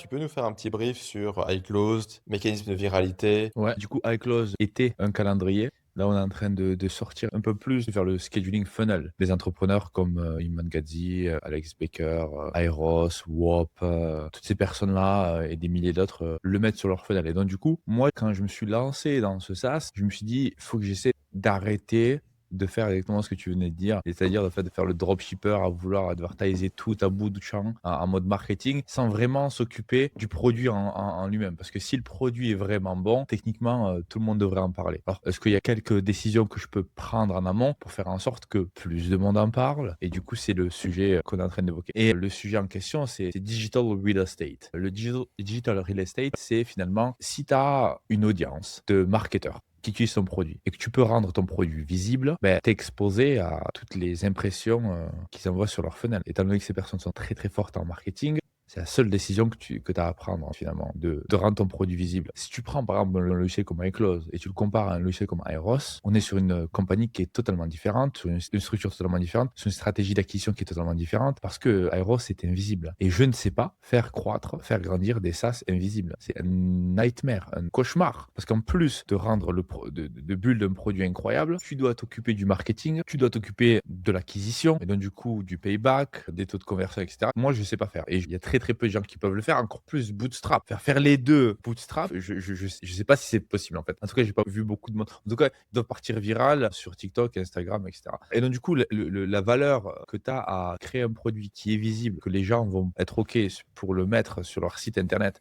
Tu peux nous faire un petit brief sur iClosed, mécanisme de viralité? Ouais, du coup, iClose était un calendrier. Là, on est en train de sortir un peu plus vers le scheduling funnel. Des entrepreneurs comme Iman Gadzhi, Alex Baker, Airos, Wop, toutes ces personnes-là et des milliers d'autres le mettent sur leur funnel. Et donc, du coup, moi, quand je me suis lancé dans ce SaaS, je me suis dit, il faut que j'essaie d'arrêter de faire exactement ce que tu venais de dire, c'est-à-dire le fait de faire le dropshipper, à vouloir advertiser tout à bout de champ en mode marketing, sans vraiment s'occuper du produit en lui-même. Parce que si le produit est vraiment bon, techniquement, tout le monde devrait en parler. Alors, est-ce qu'il y a quelques décisions que je peux prendre en amont pour faire en sorte que plus de monde en parle? Et du coup, c'est le sujet qu'on est en train d'évoquer. Et le sujet en question, c'est digital real estate. Le digital real estate, c'est finalement si tu as une audience de marketeurs qui utilise ton produit et que tu peux rendre ton produit visible, ben, tu es exposé à toutes les impressions qu'ils envoient sur leur fenêtre. Étant donné que ces personnes sont très très fortes en marketing, c'est la seule décision que tu as à prendre finalement, de rendre ton produit visible. Si tu prends par exemple un logiciel comme iClose et tu le compares à un logiciel comme Aeros, on est sur une compagnie qui est totalement différente, sur une structure totalement différente, sur une stratégie d'acquisition qui est totalement différente parce que Aeros est invisible. Et je ne sais pas faire croître, faire grandir des SaaS invisibles. C'est un nightmare, un cauchemar. Parce qu'en plus de rendre de build un produit incroyable, tu dois t'occuper du marketing, tu dois t'occuper de l'acquisition et donc du coup du payback, des taux de conversion, etc. Moi, je sais pas faire. Et il y a très peu de gens qui peuvent le faire, encore plus bootstrap. Faire les deux bootstrap, je sais pas si c'est possible en fait. En tout cas, j'ai pas vu beaucoup de monde. En tout cas, ils doivent partir viral sur TikTok, Instagram, etc. Et donc du coup, la valeur que tu as à créer un produit qui est visible, que les gens vont être OK pour le mettre sur leur site internet